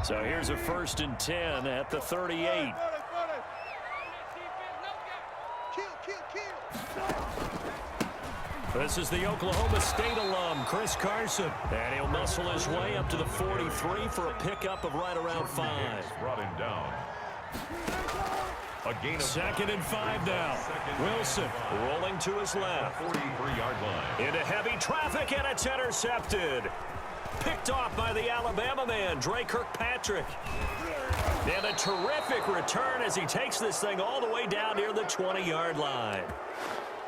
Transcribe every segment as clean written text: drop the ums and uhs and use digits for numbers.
So here's a 1st and 10 at the 38. This is the Oklahoma State alum, Chris Carson. And he'll muscle his way up to the 43 for a pickup of right around 5. Brought him down. A gain of 2nd and 5 now. Wilson rolling to his left. 43-yard line. Into heavy traffic, and it's intercepted. Picked off by the Alabama man, Dre Kirkpatrick. And a terrific return as he takes this thing all the way down near the 20-yard line.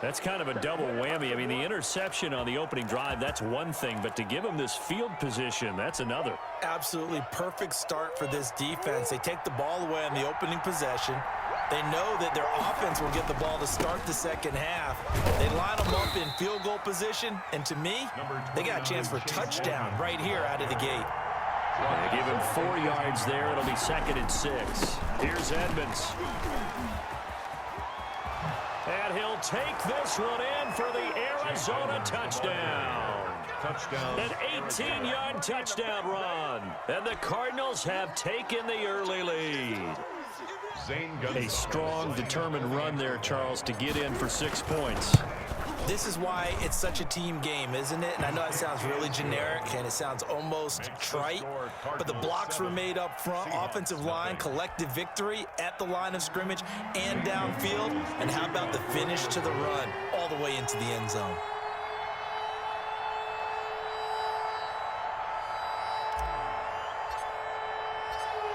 That's kind of a double whammy. I mean, the interception on the opening drive, that's one thing, but to give him this field position, that's another. Absolutely perfect start for this defense. They take the ball away on the opening possession. They know that their offense will get the ball to start the second half. They line them up in field goal position, and to me, they got a chance for touchdown right here out of the gate. They give him 4 yards there. It'll be 2nd and 6. Here's Edmonds. And he'll take this one in for the Arizona touchdown. An 18-yard touchdown run. And the Cardinals have taken the early lead. A strong, determined run there, Charles, to get in for 6 points. This is why it's such a team game, isn't it? And I know it sounds really generic and it sounds almost trite, but the blocks were made up front, offensive line, collective victory at the line of scrimmage and downfield. And how about the finish to the run all the way into the end zone?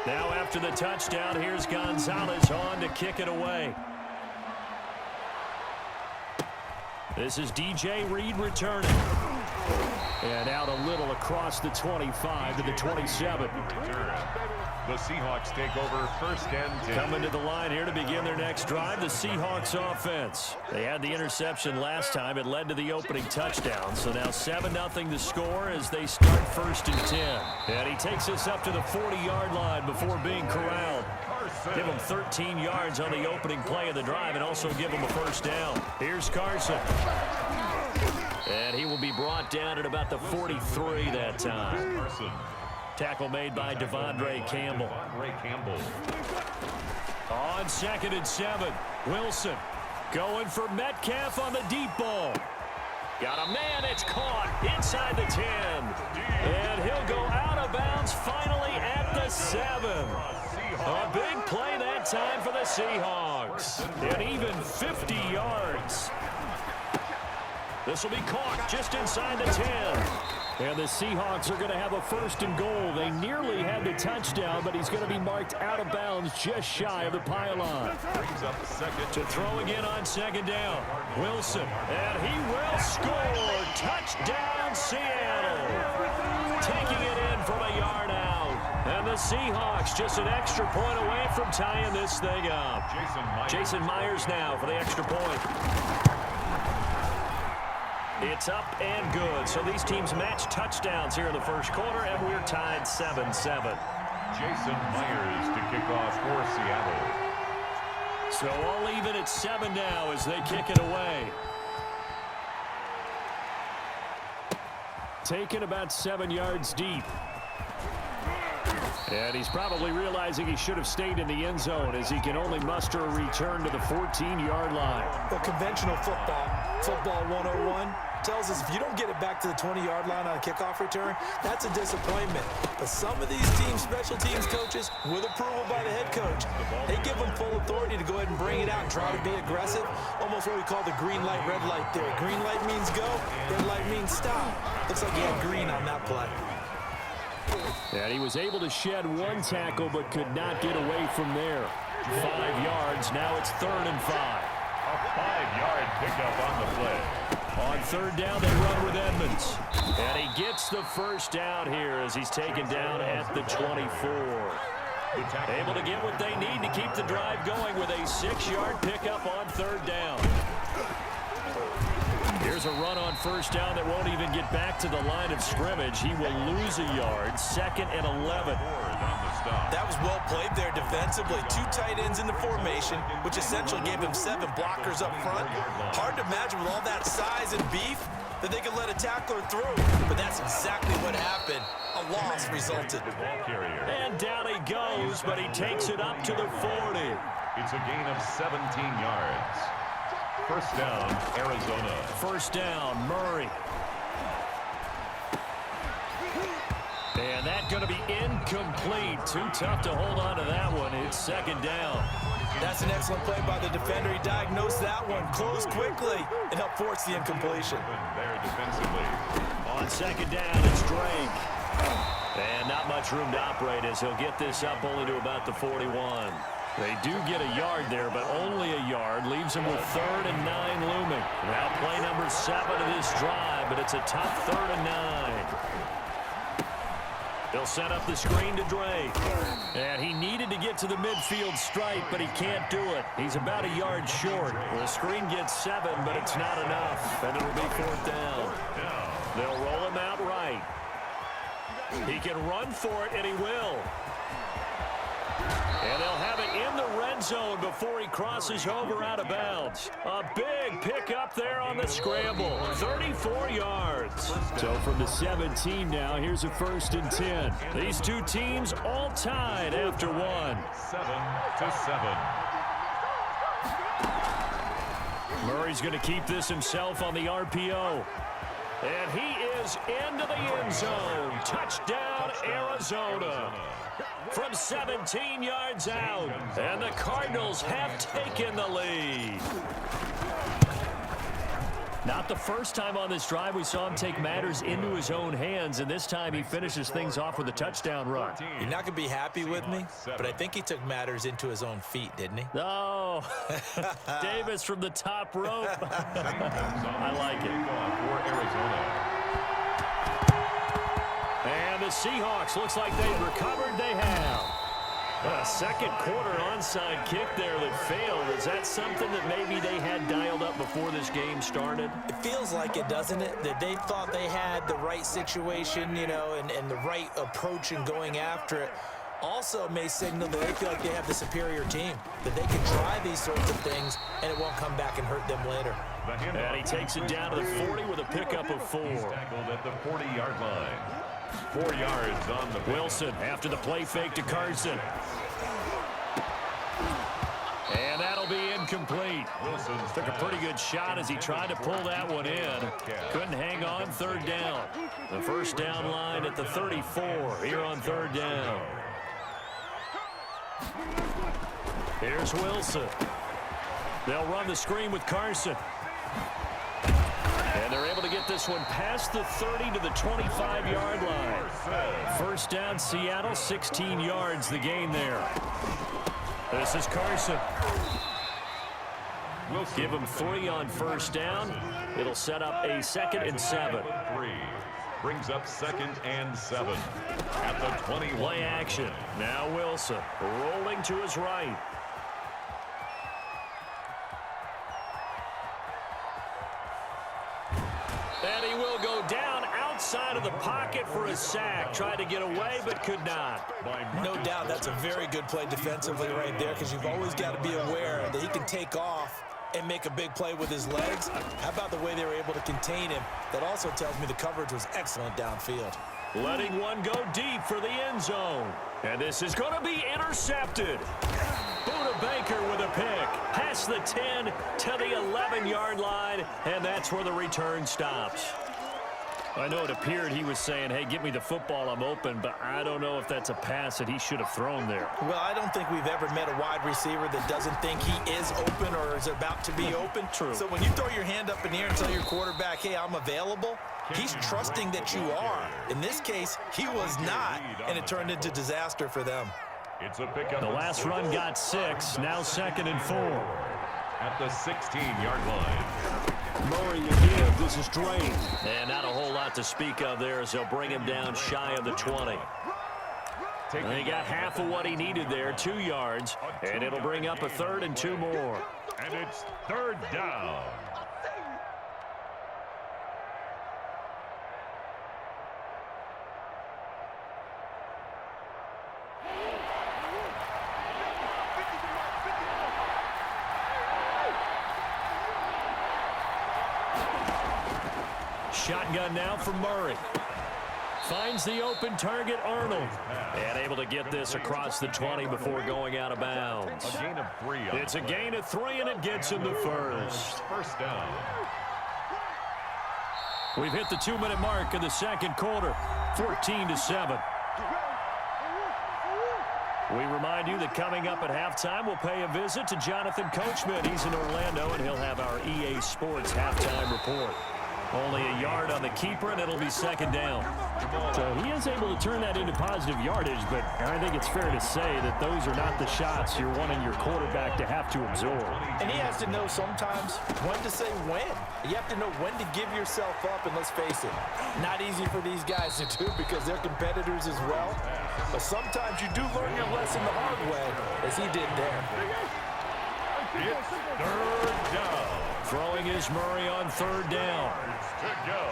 Now after the touchdown, here's Gonzalez on to kick it away. This is DJ Reed returning. And out a little across the 25 to the 27. The Seahawks take over 1st and 10. Coming to the line here to begin their next drive, the Seahawks offense. They had the interception last time. It led to the opening touchdown. So now 7-0 to score as they start 1st and 10. And he takes us up to the 40-yard line before being corralled. Give him 13 yards on the opening play of the drive and also give him a 1st down. Here's Carson. And he will be brought down at about the 43 that time. Tackle made by Devondre Campbell. On 2nd and 7, Wilson going for Metcalf on the deep ball. Got a man, it's caught inside the 10. And he'll go out of bounds finally at the 7. A big play that time for the Seahawks. And even 50 yards. This will be caught just inside the 10. And the Seahawks are going to have a 1st and goal. They nearly had the touchdown, but he's going to be marked out of bounds just shy of the pylon. Brings up the 2nd. To throw again on 2nd down. Wilson. And he will score. Touchdown, Seattle. Taking it in from a yard out. And the Seahawks just an extra point away from tying this thing up. Jason Myers now for the extra point. It's up and good. So these teams match touchdowns here in the 1st quarter, and we're tied 7-7. Jason Myers to kick off for Seattle. So all even at 7 now as they kick it away. Taken about 7 yards deep. And he's probably realizing he should have stayed in the end zone as he can only muster a return to the 14-yard line. Well, conventional football 101, tells us if you don't get it back to the 20-yard line on a kickoff return, that's a disappointment. But some of these teams, special teams coaches, with approval by the head coach, they give them full authority to go ahead and bring it out and try to be aggressive. Almost what we call the green light, red light theory. Green light means go, red light means stop. Looks like he had green on that play. And he was able to shed one tackle but could not get away from there. 5 yards. Now it's 3rd and 5. A 5-yard pickup on the play. On 3rd down, they run with Edmonds. And he gets the 1st down here as he's taken down at the 24. Able to get what they need to keep the drive going with a 6-yard pickup on 3rd down. Here's a run on first down that won't even get back to the line of scrimmage. He will lose a yard. 2nd and 11. That was well played there defensively. 2 tight ends in the formation, which essentially gave him 7 blockers up front. Hard to imagine with all that size and beef that they could let a tackler through. But that's exactly what happened. A loss resulted. And down he goes, but he takes it up to the 40. It's a gain of 17 yards. First down, Arizona. First down, Murray. And that's going to be incomplete. Too tough to hold on to that one. It's 2nd down. That's an excellent play by the defender. He diagnosed that one, closed quickly, and helped force the incompletion. There defensively. On 2nd down, it's Drake. And not much room to operate as he'll get this up only to about the 41. They do get a yard there, but only a yard. Leaves them with 3rd and 9 looming. Now play number 7 of this drive, but it's a tough 3rd and 9. They'll set up the screen to Drake. And he needed to get to the midfield stripe, but he can't do it. He's about a yard short. The screen gets 7, but it's not enough. And it'll be 4th down. They'll roll him out right. He can run for it, and he will. And they'll have it in the red zone before he crosses over out of bounds. A big pickup there on the scramble. 34 yards. So from the 17 now, here's a 1st and 10. These two teams all tied after 1. 7-7. Murray's going to keep this himself on the RPO. And he is into the end zone. Touchdown, Arizona. From 17 yards out. And the Cardinals have taken the lead. Not the first time on this drive we saw him take matters into his own hands, and this time he finishes things off with a touchdown run. You're not going to be happy with me, but I think he took matters into his own feet, didn't he? Oh, Davis from the top rope. I like it. For Arizona. And the Seahawks, looks like they've recovered. They have. A second quarter onside kick there that failed. Is that something that maybe they had dialed up before this game started? It feels like it, doesn't it? That they thought they had the right situation, you know, and the right approach in going after it. Also may signal that they feel like they have the superior team, that they can try these sorts of things, and it won't come back and hurt them later. And he takes it down to the 40 with a pickup of 4. He's tackled at the 40-yard line. 4 yards on the Wilson after the play fake to Carson. And that'll be incomplete. Wilson took a pretty good shot as he tried to pull that one in. Couldn't hang on. 3rd down. The first down line at the 34 here on 3rd down. Here's Wilson. They'll run the screen with Carson. And they're able to get this one past the 30 to the 25-yard line. First down, Seattle, 16 yards the gain there. This is Carson. Give him 3 on first down. It'll set up a 2nd and 7. 3 brings up 2nd and 7 at the 21. Play action. Now Wilson rolling to his right. And he will go down outside of the pocket for a sack. Tried to get away, but could not. No doubt that's a very good play defensively right there, because you've always got to be aware that he can take off and make a big play with his legs. How about the way they were able to contain him? That also tells me the coverage was excellent downfield. Letting one go deep for the end zone. And this is going to be intercepted. Buda Baker with a pick. Past the 10 to the 11-yard line, and that's where the return stops. I know it appeared he was saying, hey, give me the football, I'm open, but I don't know if that's a pass that he should have thrown there. Well, I don't think we've ever met a wide receiver that doesn't think he is open or is about to be open. True. So when you throw your hand up in the air and tell your quarterback, hey, I'm available, he's trusting that you are. In this case, he was not, and it turned into disaster for them. It's a pickup. The last run got 6, now 2nd and 4. At the 16-yard line. Murray again, this is Drake. And not a whole lot to speak of there as they'll bring him down shy of the 20. And he got half of what he needed there, 2 yards, and it'll bring up a 3rd and 2 more. And it's 3rd down. shotgun now for Murray. Finds the open target, Arnold. And able to get this across the 20 before going out of bounds. A gain of 3. It's a gain of 3, and it gets him the first. First down. We've hit the 2-minute mark in the second quarter, 14-7. We remind you that coming up at halftime, we'll pay a visit to Jonathan Coachman. He's in Orlando, and he'll have our EA Sports halftime report. Only a yard on the keeper, and it'll be second down. So he is able to turn that into positive yardage, but I think it's fair to say that those are not the shots you're wanting your quarterback to have to absorb. And he has to know sometimes when to say when. You have to know when to give yourself up, and let's face it, not easy for these guys to do because they're competitors as well. But sometimes you do learn your lesson the hard way, as he did there. It's third down. Throwing is Murray on third down. To go.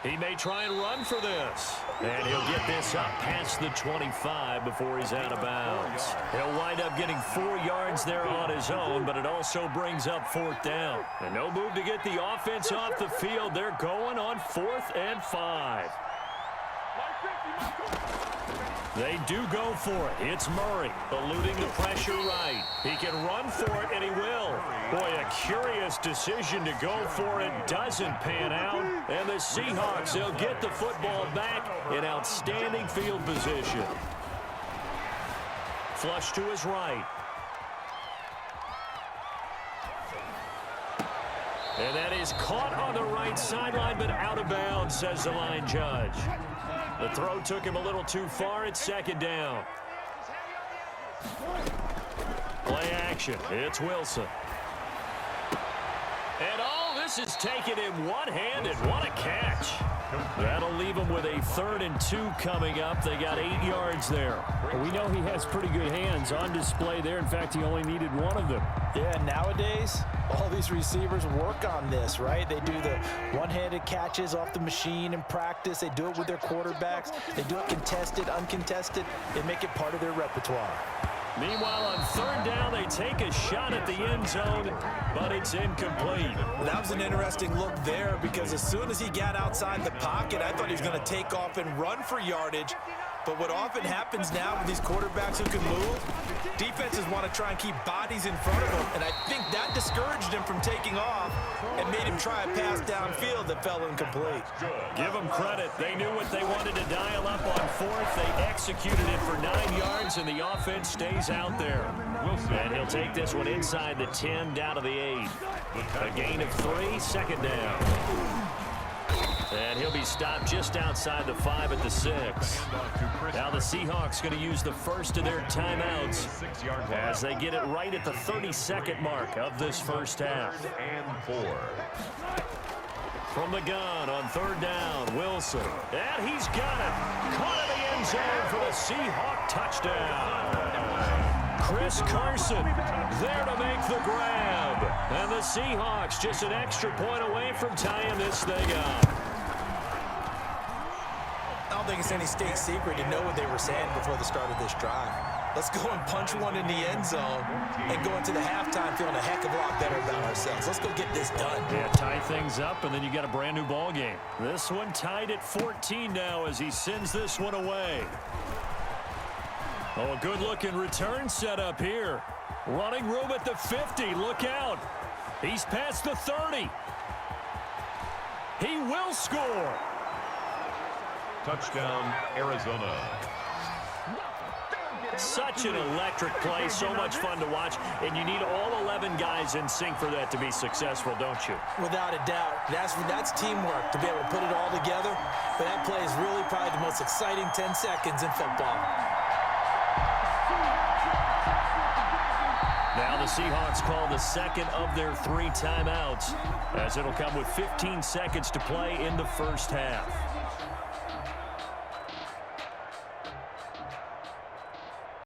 He may try and run for this. And he'll get this up past the 25 before he's out of bounds. He'll wind up getting 4 yards there on his own, but it also brings up fourth down. And no move to get the offense off the field. They're going on 4th and 5. They do go for it. It's Murray eluding the pressure right. He can run for it, and he will. Boy, a curious decision to go for it. Doesn't pan out. And the Seahawks, they'll get the football back in outstanding field position. Flush to his right. And that is caught on the right sideline, but out of bounds, says the line judge. The throw took him a little too far. It's second down. Play action. It's Wilson. And this is taken in one-handed. What a catch. That'll leave him with a 3rd and 2 coming up. They got 8 yards there. We know he has pretty good hands on display there. In fact, he only needed one of them. Yeah, nowadays, all these receivers work on this, right? They do the one-handed catches off the machine in practice. They do it with their quarterbacks. They do it contested, uncontested. They make it part of their repertoire. Meanwhile, on third down, they take a shot at the end zone, but it's incomplete. That was an interesting look there because as soon as he got outside the pocket, I thought he was going to take off and run for yardage. But what often happens now with these quarterbacks who can move, defenses want to try and keep bodies in front of them, and I think that discouraged him from taking off and made him try a pass downfield that fell incomplete. Give them credit. They knew what they wanted to dial up on 4th. They executed it for 9 yards, and the offense stays out there. And he'll take this one inside the 10, down to the 8. A gain of 3, second down. And he'll be stopped just outside the 5 at the 6. Now the Seahawks going to use the first of their timeouts as they get it right at the 32nd mark of this first half. And 4. From the gun on third down, Wilson. And he's got it. Caught in the end zone for the Seahawk touchdown. Chris Carson there to make the grab. And the Seahawks just an extra point away from tying this thing up. I don't think it's any state secret to know what they were saying before the start of this drive. Let's go and punch one in the end zone and go into the halftime feeling a heck of a lot better about ourselves. Let's go get this done. Yeah, tie things up, and then you got a brand new ball game. This one tied at 14 now as he sends this one away. Oh, a good-looking return set up here. Running room at the 50. Look out. He's past the 30. He will score. Touchdown, Arizona. Such an electric play, so much fun to watch, and you need all 11 guys in sync for that to be successful, don't you? Without a doubt. That's teamwork to be able to put it all together. But that play is really probably the most exciting 10 seconds in football. Now the Seahawks call the second of their 3 timeouts, as it'll come with 15 seconds to play in the first half.